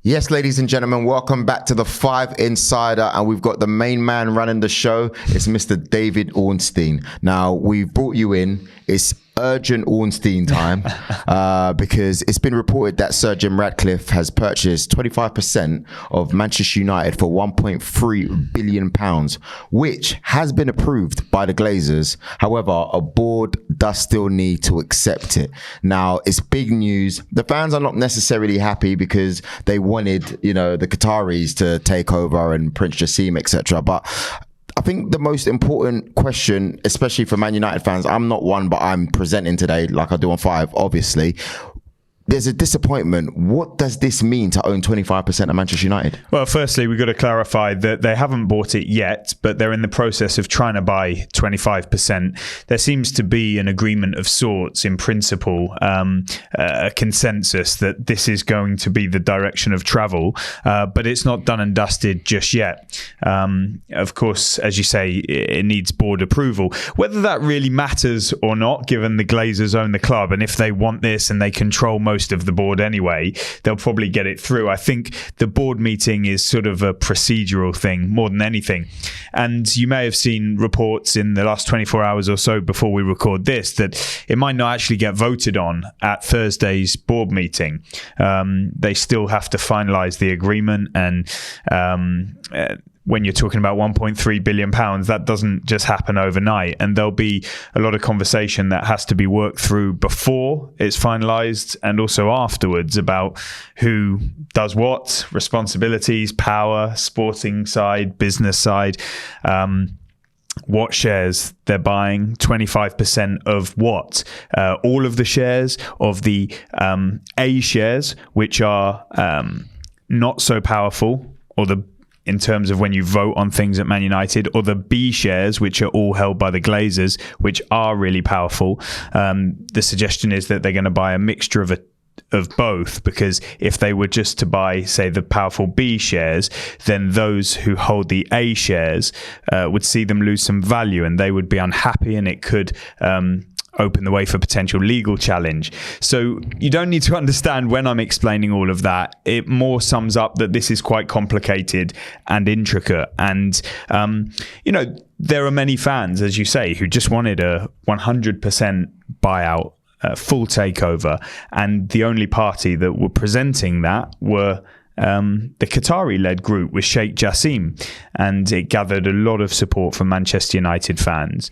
Yes, ladies and gentlemen, welcome back to the Five Insider, and we've got the main man running the show. It's Mr. David Ornstein. Now, we've brought you in. It's urgent Ornstein time because it's been reported that Sir Jim Ratcliffe has purchased 25% of Manchester United for £1.3 billion, which has been approved by the Glazers. However, a board does still need to accept it. Now, it's big news. The fans are not necessarily happy because they wanted, the Qataris to take over and Prince Jassim, etc. But I think the most important question, especially for Man United fans, I'm not one, but I'm presenting today like I do on Five, obviously. There's a disappointment. What does this mean to own 25% of Manchester United? Well, firstly, we've got to clarify that they haven't bought it yet, but they're in the process of trying to buy 25%. There seems to be an agreement of sorts in principle, a consensus that this is going to be the direction of travel, but it's not done and dusted just yet. Of course, as you say, it needs board approval. Whether that really matters or not, given the Glazers own the club, and if they want this and they control most of the board anyway, they'll probably get it through. I think the board meeting is sort of a procedural thing more than anything. And you may have seen reports in the last 24 hours or so before we record this that it might not actually get voted on at Thursday's board meeting. They still have to finalise the agreement, and when you're talking about £1.3 billion, that doesn't just happen overnight. And there'll be a lot of conversation that has to be worked through before it's finalised and also afterwards about who does what, responsibilities, power, sporting side, business side, what shares they're buying, 25% of what, all of the shares of the A shares, which are not so powerful, or in terms of when you vote on things at Man United, or the B shares, which are all held by the Glazers, which are really powerful. The suggestion is that they're going to buy a mixture of both, because if they were just to buy, say, the powerful B shares, then those who hold the A shares would see them lose some value, and they would be unhappy, and it could open the way for potential legal challenge. So you don't need to understand when I'm explaining all of that. It more sums up that this is quite complicated and intricate. And, there are many fans, as you say, who just wanted a 100% buyout, full takeover. And the only party that were presenting that were the Qatari-led group with Sheikh Jassim. And it gathered a lot of support from Manchester United fans.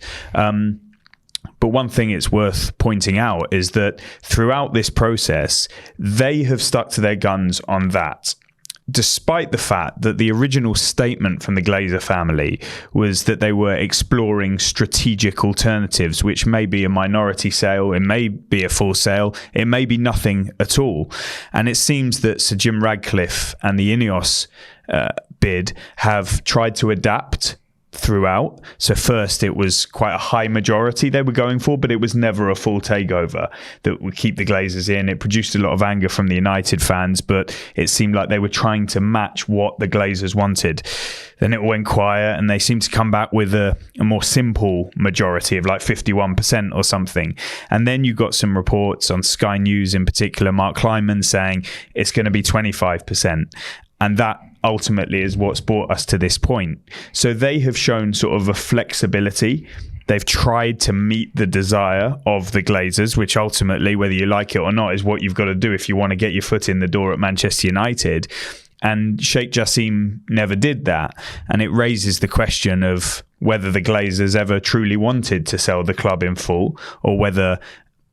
But one thing it's worth pointing out is that throughout this process, they have stuck to their guns on that, despite the fact that the original statement from the Glazer family was that they were exploring strategic alternatives, which may be a minority sale, it may be a full sale, it may be nothing at all. And it seems that Sir Jim Ratcliffe and the INEOS bid have tried to adapt throughout. So first it was quite a high majority they were going for, but it was never a full takeover that would keep the Glazers in. It produced a lot of anger from the United fans, but it seemed like they were trying to match what the Glazers wanted. Then it went quiet, and they seemed to come back with a more simple majority of like 51% or something. And then you got some reports on Sky News, in particular, Mark Kleiman, saying it's going to be 25%. And that ultimately is what's brought us to this point. So they have shown sort of a flexibility. They've tried to meet the desire of the Glazers, which ultimately, whether you like it or not, is what you've got to do if you want to get your foot in the door at Manchester United. And Sheikh Jassim never did that. And it raises the question of whether the Glazers ever truly wanted to sell the club in full, or whether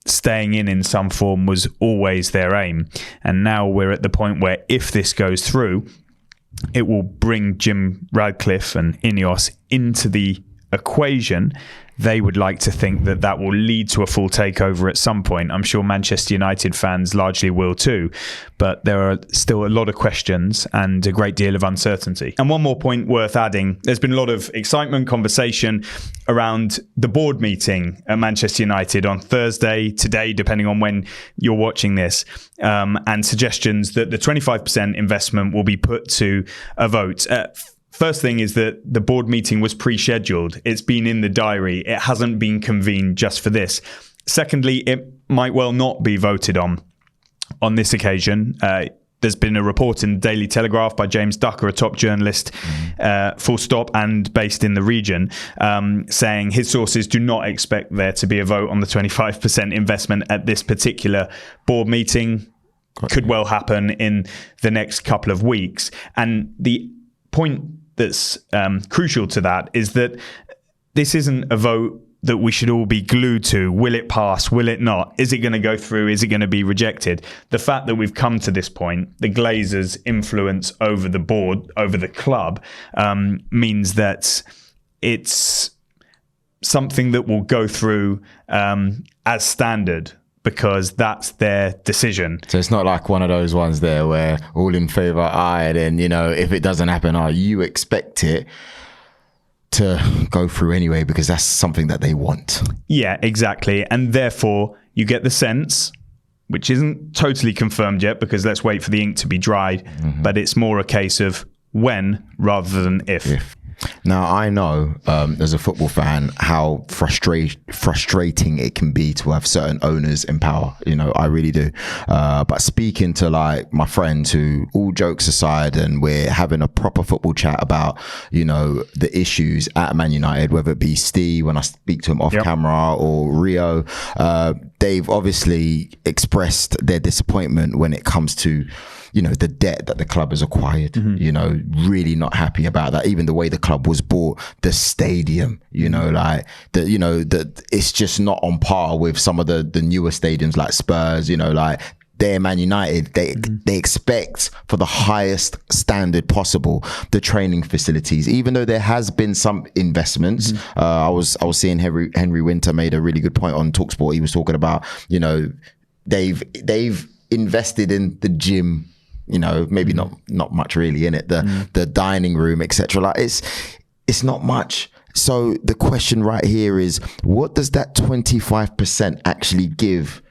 staying in some form was always their aim. And now we're at the point where if this goes through, it will bring Jim Ratcliffe and INEOS into the equation. They would like to think that that will lead to a full takeover at some point. I'm sure Manchester United fans largely will too, but there are still a lot of questions and a great deal of uncertainty. And one more point worth adding, there's been a lot of excitement, conversation around the board meeting at Manchester United on Thursday, today, depending on when you're watching this, and suggestions that the 25% investment will be put to a vote. First thing is that the board meeting was pre-scheduled. It's been in the diary. It hasn't been convened just for this. Secondly, it might well not be voted on this occasion. there's been a report in the Daily Telegraph by James Ducker, a top journalist, full stop, and based in the region, saying his sources do not expect there to be a vote on the 25% investment at this particular board meeting. Could well happen in the next couple of weeks. And the point that's crucial to that is that this isn't a vote that we should all be glued to. Will it pass? Will it not? Is it going to go through? Is it going to be rejected? The fact that we've come to this point, the Glazers' influence over the board, over the club, means that it's something that will go through as standard, because that's their decision. So it's not like one of those ones there where all in favour aye, and then, you know, if it doesn't happen, you expect it to go through anyway, because that's something that they want. Yeah, exactly. And therefore you get the sense, which isn't totally confirmed yet, because let's wait for the ink to be dried, but it's more a case of when rather than if. Now, I know as a football fan how frustrating it can be to have certain owners in power. You know, I really do. But speaking to like my friends who, all jokes aside, and we're having a proper football chat about, you know, the issues at Man United, whether it be Steve when I speak to him off camera, or Rio, they've obviously expressed their disappointment when it comes to, you know, the debt that the club has acquired, you know, really not happy about that. Even the way the club was bought, the stadium, you know, like the, you know, that it's just not on par with some of the newer stadiums like Spurs, you know, like they're Man United. They expect for the highest standard possible, the training facilities, even though there has been some investments. I was seeing Henry Winter made a really good point on TalkSport. He was talking about, you know, they've invested in the gym, you know, maybe not much really in it, the dining room, etc. Like it's not much. So the question right here is, what does that 25% actually give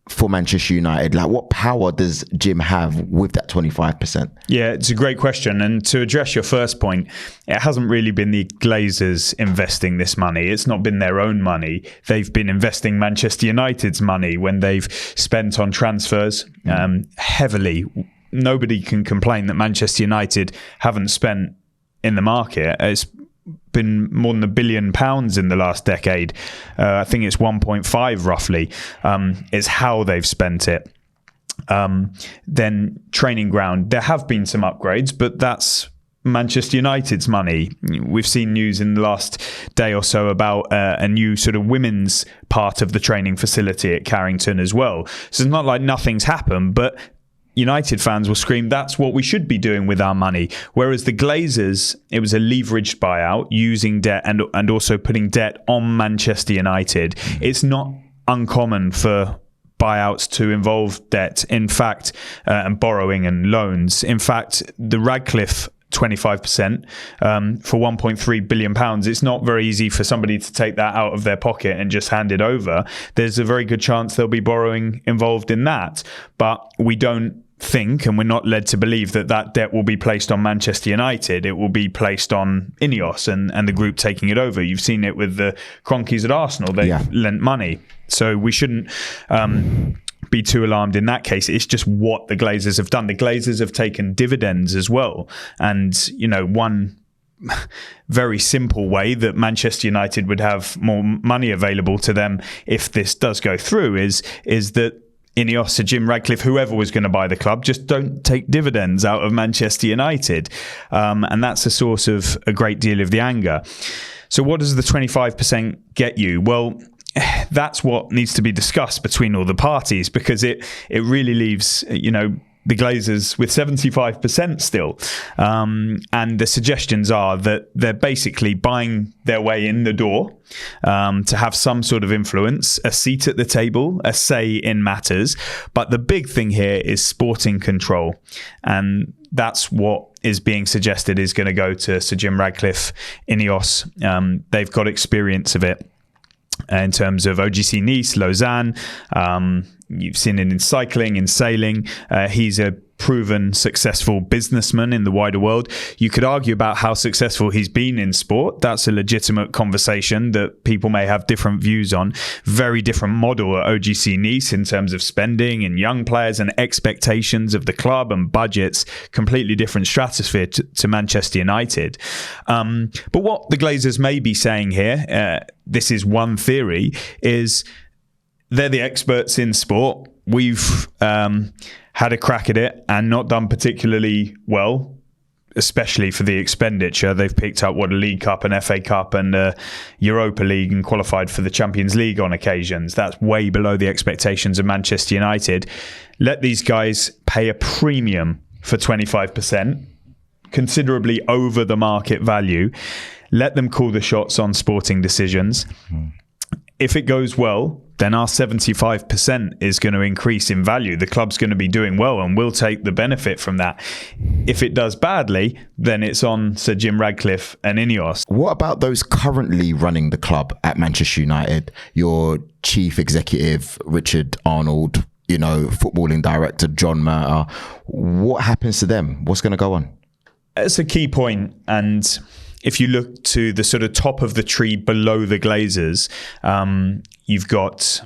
for Manchester United? Like, what power does Jim have with that 25%? Yeah, it's a great question. And to address your first point, it hasn't really been the Glazers investing this money. It's not been their own money. They've been investing Manchester United's money when they've spent on transfers heavily. Nobody can complain that Manchester United haven't spent in the market. It's been more than £1 billion in the last decade. I think it's 1.5 roughly. Is how they've spent it. Then training ground. There have been some upgrades, but that's Manchester United's money. We've seen news in the last day or so about a new sort of women's part of the training facility at Carrington as well. So it's not like nothing's happened, but United fans will scream, that's what we should be doing with our money. Whereas the Glazers, it was a leveraged buyout using debt and also putting debt on Manchester United. It's not uncommon for buyouts to involve debt, in fact, and borrowing and loans. In fact, the Ratcliffe 25% for £1.3 billion. It's not very easy for somebody to take that out of their pocket and just hand it over. There's a very good chance there'll be borrowing involved in that. But we don't think, and we're not led to believe, that that debt will be placed on Manchester United. It will be placed on INEOS and the group taking it over. You've seen it with the Cronkies at Arsenal. They've lent money. So we shouldn't be too alarmed in that case. It's just what the Glazers have done. The Glazers have taken dividends as well. And, you know, one very simple way that Manchester United would have more money available to them if this does go through is that INEOS or Jim Ratcliffe, whoever was going to buy the club, just don't take dividends out of Manchester United. And that's a source of a great deal of the anger. So what does the 25% get you? Well, that's what needs to be discussed between all the parties, because it really leaves, you know, the Glazers with 75% still. And the suggestions are that they're basically buying their way in the door to have some sort of influence, a seat at the table, a say in matters. But the big thing here is sporting control. And that's what is being suggested is going to go to Sir Jim Ratcliffe, INEOS. They've got experience of it in terms of OGC Nice, Lausanne. You've seen it in cycling, in sailing. He's a proven successful businessman in the wider world. You could argue about how successful he's been in sport. That's a legitimate conversation that people may have different views on. Very different model at OGC Nice in terms of spending and young players and expectations of the club and budgets. Completely different stratosphere to Manchester United. But what the Glazers may be saying here, this is one theory, is they're the experts in sport. We've had a crack at it and not done particularly well, especially for the expenditure. They've picked up, a League Cup, an FA Cup and a Europa League and qualified for the Champions League on occasions. That's way below the expectations of Manchester United. Let these guys pay a premium for 25%, considerably over the market value. Let them call the shots on sporting decisions. If it goes well, then our 75% is going to increase in value. The club's going to be doing well and we'll take the benefit from that. If it does badly, then it's on Sir Jim Ratcliffe and INEOS. What about those currently running the club at Manchester United? Your chief executive, Richard Arnold, footballing director, John Murtagh. What happens to them? What's going to go on? It's a key point, and if you look to the sort of top of the tree below the Glazers, you've got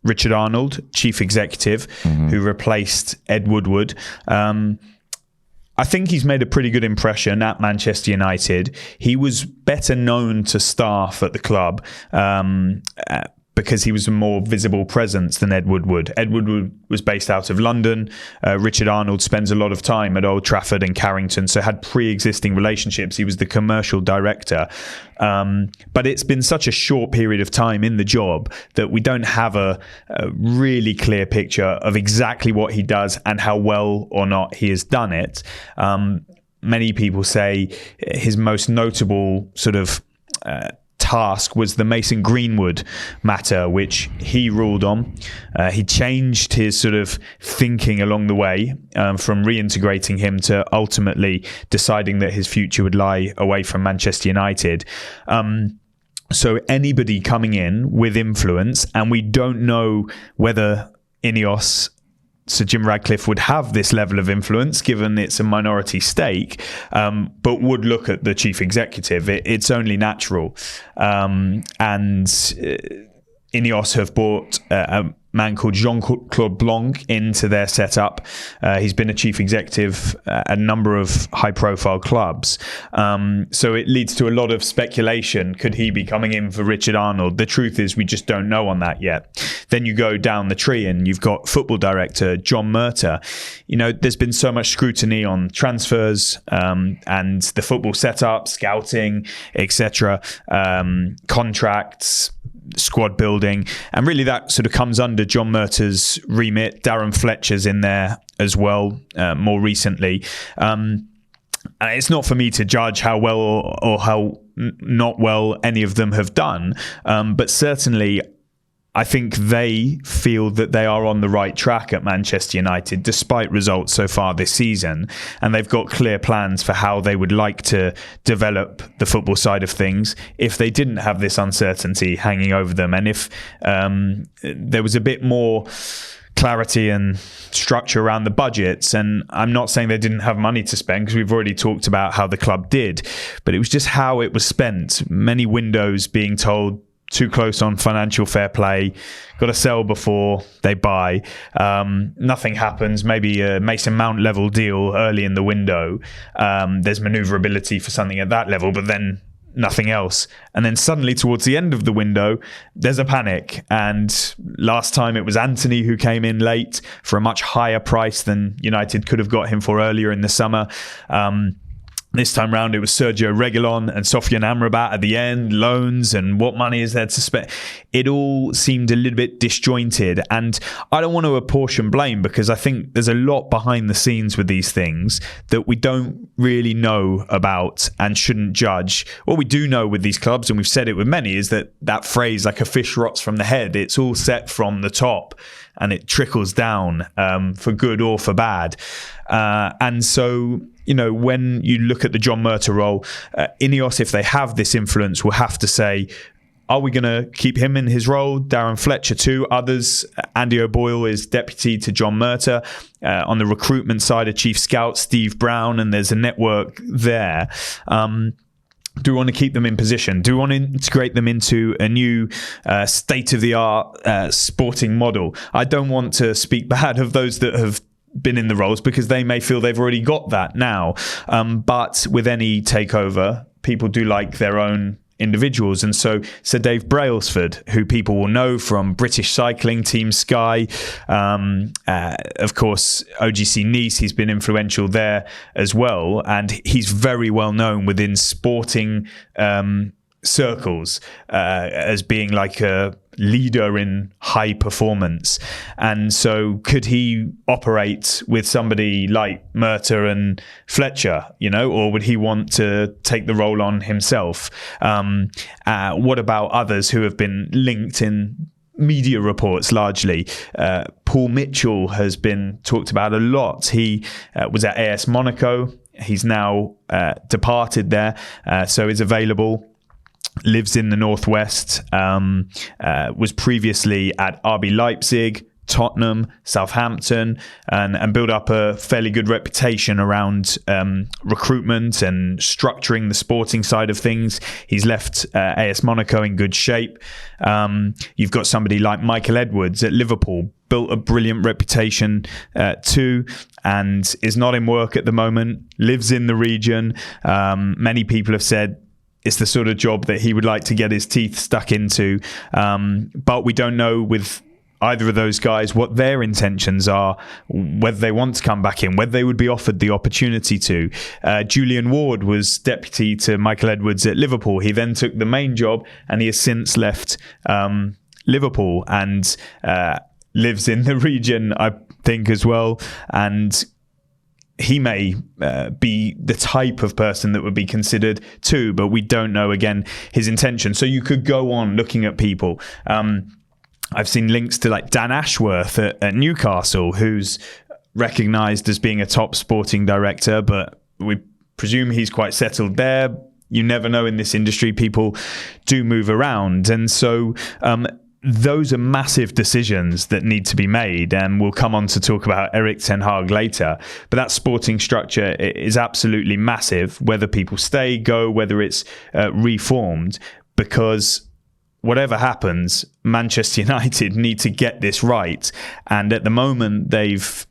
Richard Arnold, chief executive, who replaced Ed Woodward. I think he's made a pretty good impression at Manchester United. He was better known to staff at the club because he was a more visible presence than Ed Woodward. Ed Woodward was based out of London. Richard Arnold spends a lot of time at Old Trafford and Carrington, so had pre-existing relationships. He was the commercial director. But it's been such a short period of time in the job that we don't have a really clear picture of exactly what he does and how well or not he has done it. Many people say his most notable sort of task was the Mason Greenwood matter, which he ruled on. He changed his sort of thinking along the way from reintegrating him to ultimately deciding that his future would lie away from Manchester United. So anybody coming in with influence, and we don't know whether INEOS, Sir Jim Ratcliffe, would have this level of influence given it's a minority stake, but would look at the chief executive. It's only natural. And INEOS have bought a man called Jean-Claude Blanc into their setup. He's been a chief executive at a number of high-profile clubs. So it leads to a lot of speculation. Could he be coming in for Richard Arnold? The truth is we just don't know on that yet. Then you go down the tree and you've got football director John Murtagh. There's been so much scrutiny on transfers and the football setup, scouting, etc., contracts, squad building, and really that sort of comes under John Murtagh's remit. Darren Fletcher's in there as well, more recently. And it's not for me to judge how well or how not well any of them have done, but certainly I think they feel that they are on the right track at Manchester United, despite results so far this season. And they've got clear plans for how they would like to develop the football side of things if they didn't have this uncertainty hanging over them. And if there was a bit more clarity and structure around the budgets. And I'm not saying they didn't have money to spend, because we've already talked about how the club did, but it was just how it was spent. Many windows being told, too close on financial fair play, got to sell before they buy. Nothing happens. Maybe a Mason Mount level deal early in the window. There's manoeuvrability for something at that level, but then nothing else. And then suddenly towards the end of the window, there's a panic. And last time it was Anthony who came in late for a much higher price than United could have got him for earlier in the summer. This time round, it was Sergio Reguilon and Sofian Amrabat at the end, loans, and what money is there to spend? It all seemed a little bit disjointed, and I don't want to apportion blame, because I think there's a lot behind the scenes with these things that we don't really know about and shouldn't judge. What we do know with these clubs, and we've said it with many, is that phrase, like a fish rots from the head, it's all set from the top and it trickles down for good or for bad. And so, when you look at the John Murtagh role, INEOS, if they have this influence, will have to say, Are we going to keep him in his role? Darren Fletcher too. Others, Andy O'Boyle is deputy to John Murtagh. On the recruitment side, a chief scout, Steve Brown, and there's a network there. Do we want to keep them in position? Do we want to integrate them into a new state-of-the-art sporting model? I don't want to speak bad of those that have been in the roles because they may feel they've already got that now. But with any takeover, people do like their own individuals. And so Sir Dave Brailsford, who people will know from British Cycling, Team Sky, of course, OGC Nice, he's been influential there as well. And he's very well known within sporting circles as being like a leader in high performance. And so could he operate with somebody like Murtagh and Fletcher, or would he want to take the role on himself? What about others who have been linked in media reports largely? Paul Mitchell has been talked about a lot. He was at AS Monaco. He's now departed there, so is available. Lives in the Northwest, was previously at RB Leipzig, Tottenham, Southampton, and built up a fairly good reputation around recruitment and structuring the sporting side of things. He's left AS Monaco in good shape. You've got somebody like Michael Edwards at Liverpool, built a brilliant reputation too, and is not in work at the moment, lives in the region. Many people have said it's the sort of job that he would like to get his teeth stuck into. But we don't know with either of those guys what their intentions are, whether they want to come back in, whether they would be offered the opportunity to. Julian Ward was deputy to Michael Edwards at Liverpool. He then took the main job and he has since left Liverpool and lives in the region, I think, as well. And he may be the type of person that would be considered too, but we don't know, again, his intention. So you could go on looking at people. I've seen links to like Dan Ashworth at Newcastle, who's recognised as being a top sporting director, but we presume he's quite settled there. You never know in this industry, people do move around. And so those are massive decisions that need to be made, and we'll come on to talk about Erik ten Hag later. But that sporting structure is absolutely massive, whether people stay, go, whether it's reformed, because whatever happens, Manchester United need to get this right. And at the moment, they've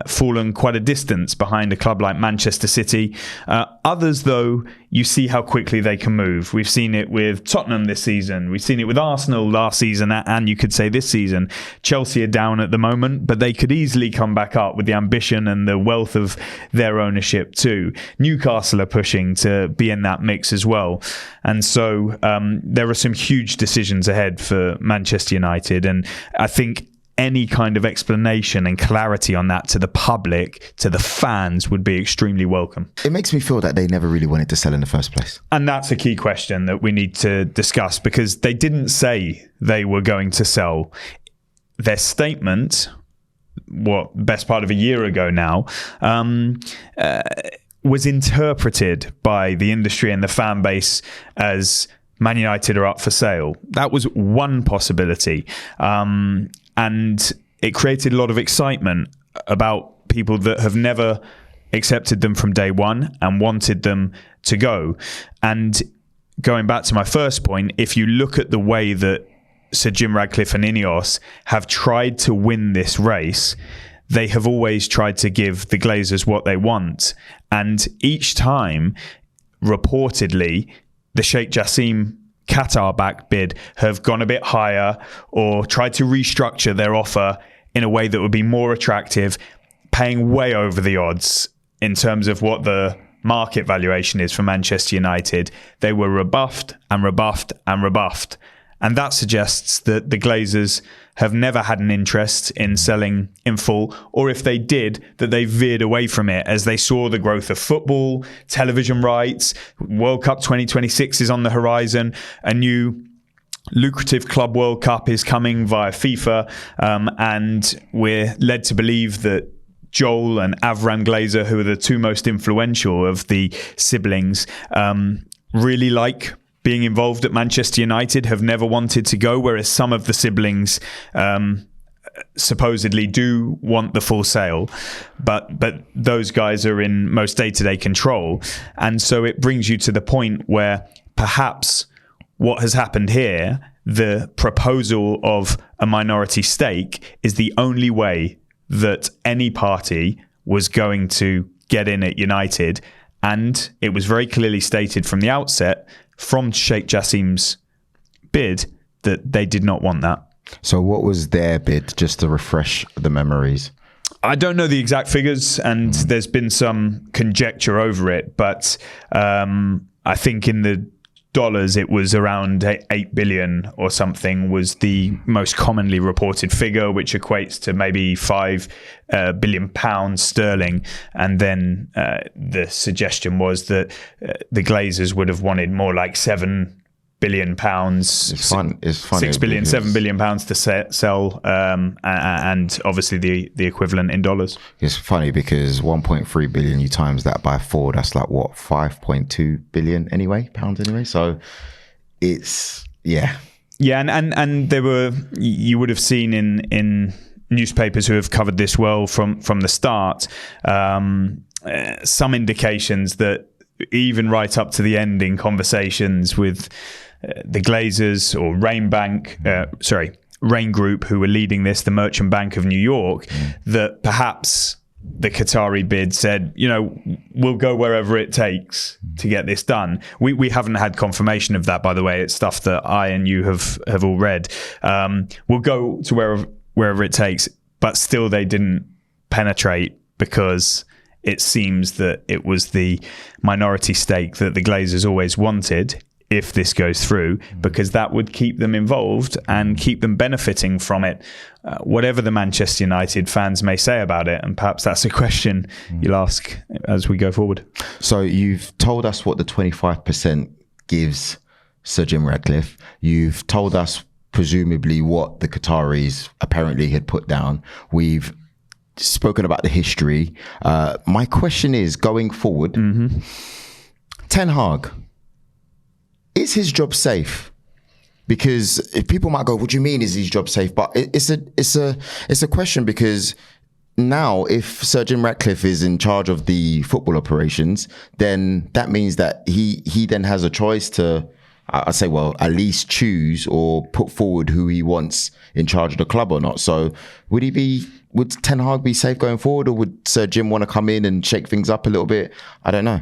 fallen quite a distance behind a club like Manchester City. Others, though, you see how quickly they can move. We've seen it with Tottenham this season. We've seen it with Arsenal last season, and you could say this season. Chelsea are down at the moment, but they could easily come back up with the ambition and the wealth of their ownership too. Newcastle are pushing to be in that mix as well. And so there are some huge decisions ahead for Manchester United. And I think any kind of explanation and clarity on that to the public, to the fans, would be extremely welcome. It makes me feel that they never really wanted to sell in the first place. And that's a key question that we need to discuss, because they didn't say they were going to sell. Their statement, best part of a year ago now, was interpreted by the industry and the fan base as Man United are up for sale. That was one possibility. And it created a lot of excitement about people that have never accepted them from day one and wanted them to go. And going back to my first point, if you look at the way that Sir Jim Ratcliffe and INEOS have tried to win this race, they have always tried to give the Glazers what they want. And each time, reportedly, the Sheikh Jassim Qatar back bid have gone a bit higher or tried to restructure their offer in a way that would be more attractive, paying way over the odds in terms of what the market valuation is for Manchester United. They were rebuffed and rebuffed and rebuffed. And that suggests that the Glazers have never had an interest in selling in full, or if they did, that they veered away from it as they saw the growth of football, television rights. World Cup 2026 is on the horizon. A new lucrative Club World Cup is coming via FIFA, and we're led to believe that Joel and Avram Glazer, who are the two most influential of the siblings, really like being involved at Manchester United have never wanted to go, whereas some of the siblings supposedly do want the full sale, but those guys are in most day-to-day control. And so it brings you to the point where perhaps what has happened here, the proposal of a minority stake, is the only way that any party was going to get in at United. And it was very clearly stated from the outset, from Sheikh Jassim's bid, that they did not want that. So what was their bid, just to refresh the memories? I don't know the exact figures, and there's been some conjecture over it, but I think in the dollars it was around 8 billion or something was the most commonly reported figure, which equates to maybe 5 billion pounds sterling. And then the suggestion was that the Glazers would have wanted more like 7 billion pounds. It's funny 6 billion, 7 billion pounds to sell, and obviously the equivalent in dollars. It's funny because 1.3 billion, you times that by 4, that's like what, 5.2 billion pounds anyway. So it's yeah, and there were, you would have seen in newspapers who have covered this well from the start, some indications that even right up to the end in conversations with the Glazers or Rain Group, who were leading this, the Merchant Bank of New York, that perhaps the Qatari bid said, we'll go wherever it takes to get this done. We haven't had confirmation of that, by the way. It's stuff that I and you have all read. We'll go to wherever it takes, but still they didn't penetrate because it seems that it was the minority stake that the Glazers always wanted, if this goes through, because that would keep them involved and keep them benefiting from it, whatever the Manchester United fans may say about it. And perhaps that's a question you'll ask as we go forward. So you've told us what the 25% gives Sir Jim Ratcliffe. You've told us presumably what the Qataris apparently had put down. We've spoken about the history. My question is, going forward, Ten Hag, is his job safe? Because if people might go, what do you mean is his job safe? But it's a question, because now if Sir Jim Ratcliffe is in charge of the football operations, then that means that he then has a choice to, I'd say, well, at least choose or put forward who he wants in charge of the club or not. So would Ten Hag be safe going forward, or would Sir Jim want to come in and shake things up a little bit? I don't know.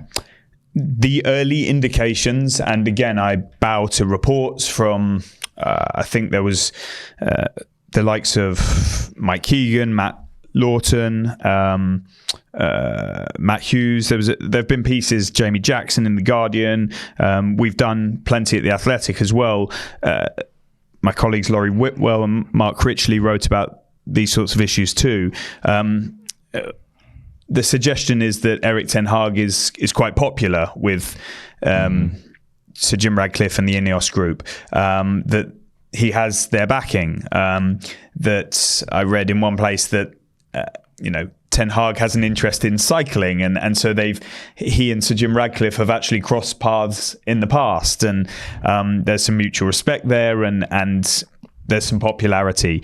The early indications, and again, I bow to reports from, I think there was the likes of Mike Keegan, Matt Lawton, Matt Hughes. There have been pieces, Jamie Jackson in The Guardian. We've done plenty at The Athletic as well. My colleagues Laurie Whitwell and Mark Critchley wrote about these sorts of issues too. The suggestion is that Erik Ten Hag is quite popular with Sir Jim Ratcliffe and the INEOS group, that he has their backing. That I read in one place that Ten Hag has an interest in cycling, and so he and Sir Jim Ratcliffe have actually crossed paths in the past, and there's some mutual respect there, and there's some popularity.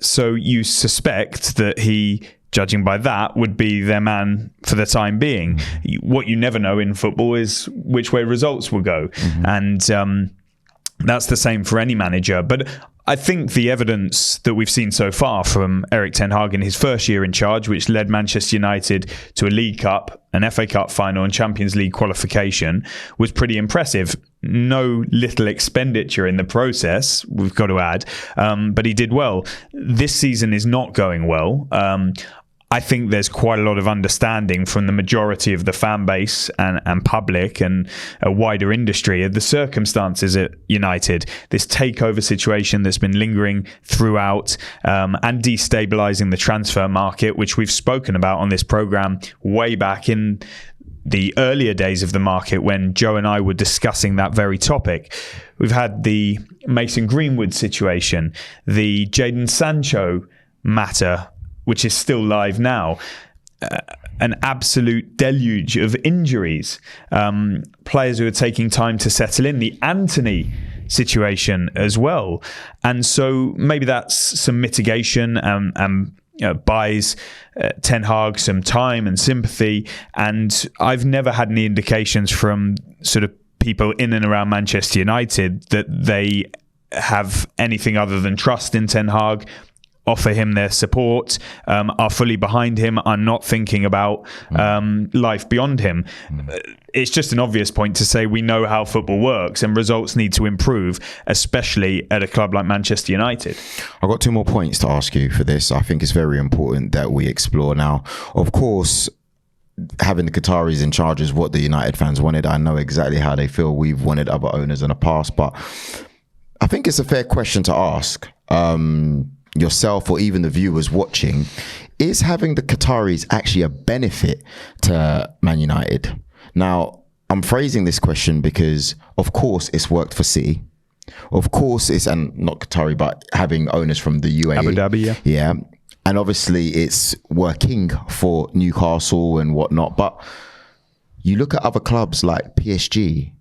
So you suspect that he, judging by that, would be their man for the time being. What you never know in football is which way results will go. And that's the same for any manager. But I think the evidence that we've seen so far from Erik Ten Hag in his first year in charge, which led Manchester United to a League Cup, an FA Cup final and Champions League qualification, was pretty impressive. No little expenditure in the process, we've got to add, but he did well. This season is not going well. I think there's quite a lot of understanding from the majority of the fan base and public and a wider industry of the circumstances at United. This takeover situation that's been lingering throughout, and destabilising the transfer market, which we've spoken about on this programme way back in the earlier days of the market when Joe and I were discussing that very topic. We've had the Mason Greenwood situation, the Jadon Sancho matter, which is still live now. an absolute deluge of injuries. Players who are taking time to settle in. The Antony situation as well. And so maybe that's some mitigation and buys Ten Hag some time and sympathy. And I've never had any indications from sort of people in and around Manchester United that they have anything other than trust in Ten Hag, offer him their support, are fully behind him, are not thinking about life beyond him. It's just an obvious point to say we know how football works and results need to improve, especially at a club like Manchester United. I've got 2 more points to ask you for this. I think it's very important that we explore now. Of course, having the Qataris in charge is what the United fans wanted. I know exactly how they feel. We've wanted other owners in the past, but I think it's a fair question to ask yourself or even the viewers watching. Is having the Qataris actually a benefit to Man United? Now, I'm phrasing this question because, of course, it's worked for City. Of course, it's, and not Qatari, but having owners from the UAE. Abu Dhabi, yeah. Yeah. And obviously, it's working for Newcastle and whatnot. But you look at other clubs like PSG,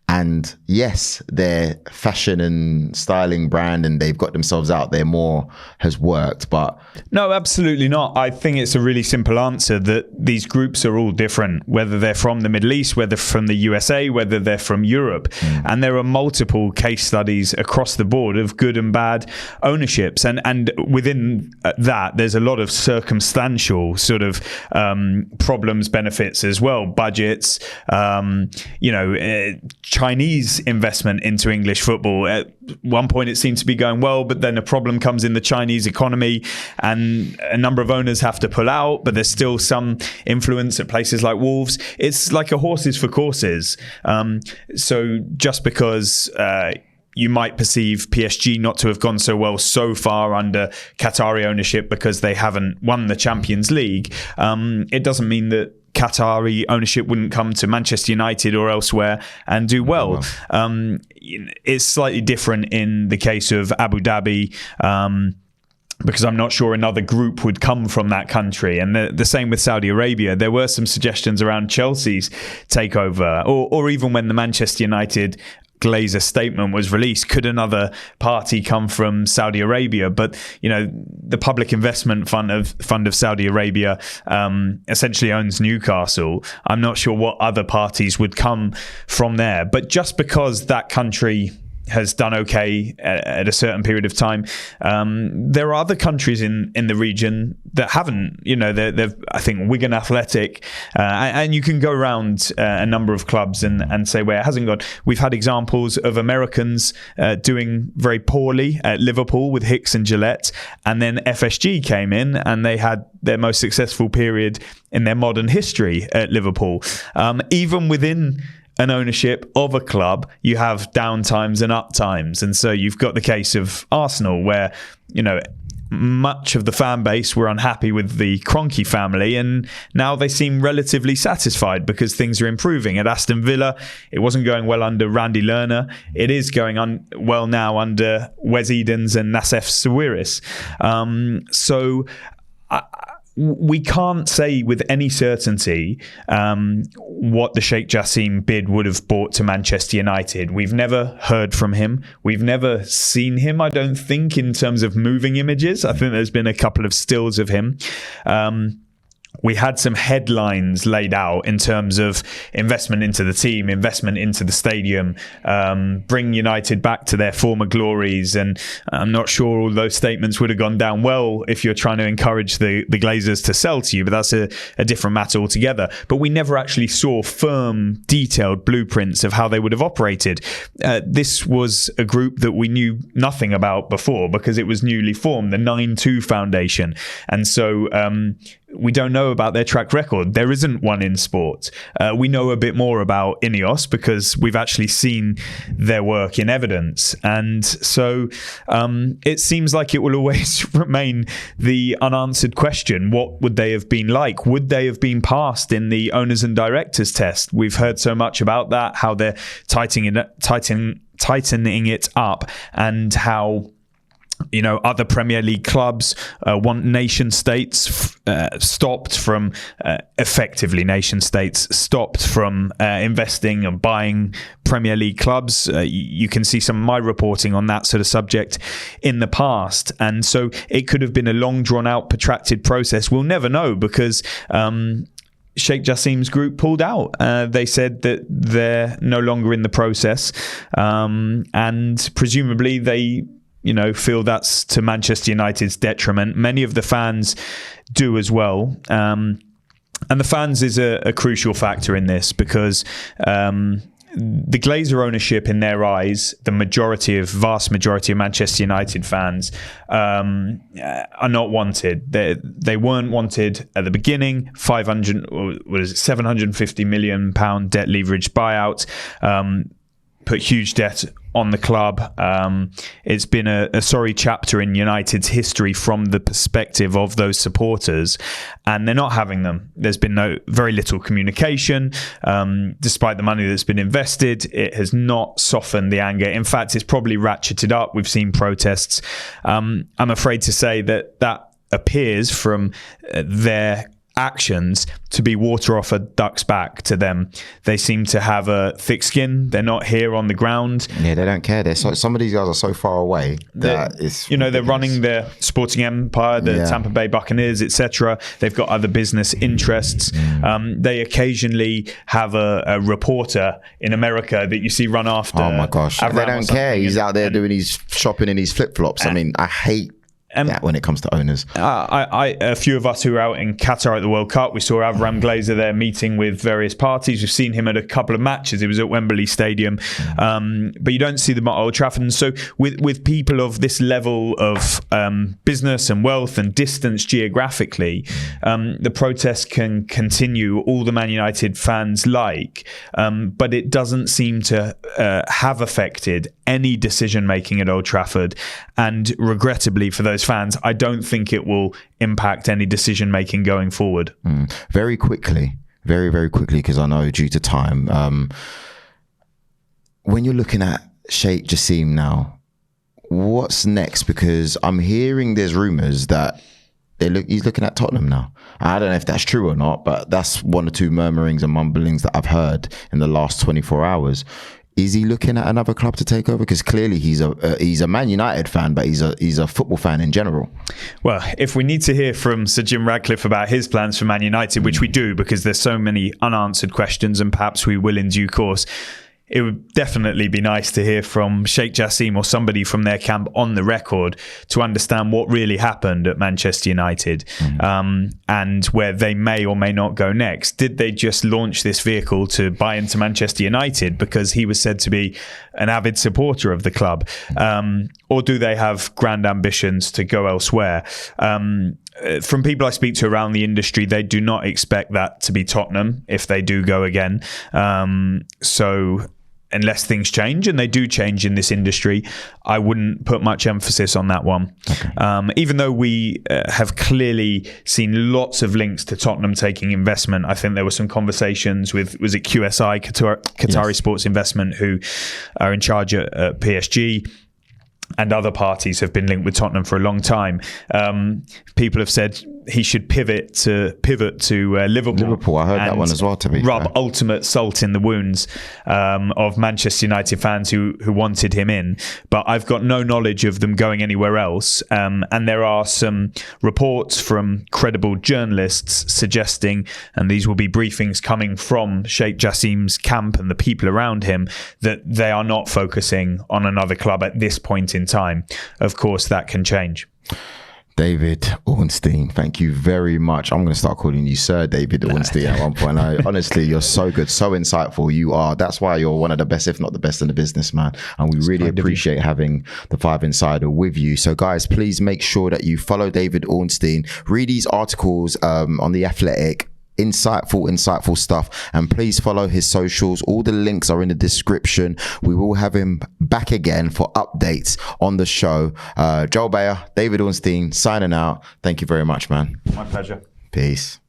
and yes, their fashion and styling brand and they've got themselves out there more has worked, but... No, absolutely not. I think it's a really simple answer that these groups are all different, whether they're from the Middle East, whether from the USA, whether they're from Europe. And there are multiple case studies across the board of good and bad ownerships. And within that, there's a lot of circumstantial sort of problems, benefits as well, budgets, Chinese investment into English football. At one point it seemed to be going well, but then a problem comes in the Chinese economy and a number of owners have to pull out, but there's still some influence at places like Wolves. It's like a horses for courses. So just because you might perceive PSG not to have gone so well so far under Qatari ownership because they haven't won the Champions League, it doesn't mean that Qatari ownership wouldn't come to Manchester United or elsewhere and do well. It's slightly different in the case of Abu Dhabi, because I'm not sure another group would come from that country. And the same with Saudi Arabia. There were some suggestions around Chelsea's takeover, or even when the Manchester United Glazer statement was released, could another party come from Saudi Arabia? But the Public Investment Fund of Saudi Arabia essentially owns Newcastle. I'm not sure what other parties would come from there. But just because that country has done okay at a certain period of time, there are other countries in the region that haven't. They've I think Wigan Athletic, and you can go around a number of clubs and say where it hasn't gone. We've had examples of Americans doing very poorly at Liverpool with Hicks and Gillette, and then FSG came in and they had their most successful period in their modern history at Liverpool. Even within an ownership of a club, you have down times and up times. And so you've got the case of Arsenal where, much of the fan base were unhappy with the Kroenke family, and now they seem relatively satisfied because things are improving. At Aston Villa, it wasn't going well under Randy Lerner. It is going well now under Wes Edens and Nassef Sawiris. We can't say with any certainty what the Sheikh Jassim bid would have brought to Manchester United. We've never heard from him. We've never seen him, I don't think, in terms of moving images. I think there's been a couple of stills of him. We had some headlines laid out in terms of investment into the team, investment into the stadium, bring United back to their former glories. And I'm not sure all those statements would have gone down well if you're trying to encourage the Glazers to sell to you, but that's a different matter altogether. But we never actually saw firm, detailed blueprints of how they would have operated. This was a group that we knew nothing about before because it was newly formed, the 9-2 Foundation. And so we don't know about their track record. There isn't one in sport. We know a bit more about INEOS because we've actually seen their work in evidence. And so it seems like it will always remain the unanswered question. What would they have been like? Would they have been passed in the owners and directors test? We've heard so much about that, how they're tightening it up, and how Other Premier League clubs want nation states stopped from investing and buying Premier League clubs. You can see some of my reporting on that sort of subject in the past. And so it could have been a long, drawn out, protracted process. We'll never know because Sheikh Jassim's group pulled out. They said that they're no longer in the process. And presumably they feel that's to Manchester United's detriment. Many of the fans do as well. And the fans is a crucial factor in this because the Glazer ownership, in their eyes, the vast majority of Manchester United fans are not wanted. They weren't wanted at the beginning. 750 million pound debt leverage buyout, put huge debt on the club. It's been a sorry chapter in United's history from the perspective of those supporters, and they're not having them. There's been very little communication. Despite the money that's been invested, it has not softened the anger. In fact, it's probably ratcheted up. We've seen protests. I'm afraid to say that appears from their actions to be water off a duck's back to them. They seem to have a thick skin. They're not here on the ground. Yeah, they don't care. Some of these guys are so far away that it's ridiculous. They're running their sporting empire, the Tampa Bay Buccaneers, etc. They've got other business interests. They occasionally have a reporter in America that you see run after. Oh my gosh, they don't care. He's out there doing his shopping in his flip-flops. I mean, I hate that when it comes to owners. A few of us who were out in Qatar at the World Cup, we saw Avram Glazer there meeting with various parties. We've seen him at a couple of matches. He was at Wembley Stadium. But you don't see them at Old Trafford. And so with people of this level of business and wealth and distance geographically, the protests can continue all the Man United fans like. But it doesn't seem to have affected any decision making at Old Trafford. And regrettably for those fans, I don't think it will impact any decision making going forward. Very quickly, very quickly, because I know due to time, when you're looking at Sheikh Jassim now, what's next? Because I'm hearing there's rumours that he's looking at Tottenham now. I don't know if that's true or not, but that's one or two murmurings and mumblings that I've heard in the last 24 hours. Is he looking at another club to take over? Because clearly he's a Man United fan, but he's a football fan in general. Well, if we need to hear from Sir Jim Ratcliffe about his plans for Man United, which we do because there's so many unanswered questions, and perhaps we will in due course, it would definitely be nice to hear from Sheikh Jassim or somebody from their camp on the record to understand what really happened at Manchester United and where they may or may not go next. Did they just launch this vehicle to buy into Manchester United because he was said to be an avid supporter of the club? Or do they have grand ambitions to go elsewhere? From people I speak to around the industry, they do not expect that to be Tottenham if they do go again. So unless things change, and they do change in this industry, I wouldn't put much emphasis on that one. Okay. Even though we have clearly seen lots of links to Tottenham taking investment, I think there were some conversations with, was it QSI, Qatari Sports Investment, who are in charge at PSG, and other parties have been linked with Tottenham for a long time. People have said he should pivot to Liverpool. I heard that one as well, to be rub fair. Ultimate salt in the wounds of Manchester United fans who wanted him in. But I've got no knowledge of them going anywhere else. And there are some reports from credible journalists suggesting, and these will be briefings coming from Sheikh Jassim's camp and the people around him, that they are not focusing on another club at this point in time. Of course, that can change. David Ornstein, thank you very much. I'm going to start calling you Sir David Ornstein at one point. Honestly, you're so good, so insightful. You are. That's why you're one of the best, if not the best in the business, man. And we really appreciate having the Five Insider with you. So guys, please make sure that you follow David Ornstein. Read these articles on The Athletic. Insightful stuff, and please follow his socials. All the links are in the description. We will have him back again for updates on the show. Joel Bayer, David Ornstein signing out. Thank you very much, man. My pleasure. Peace.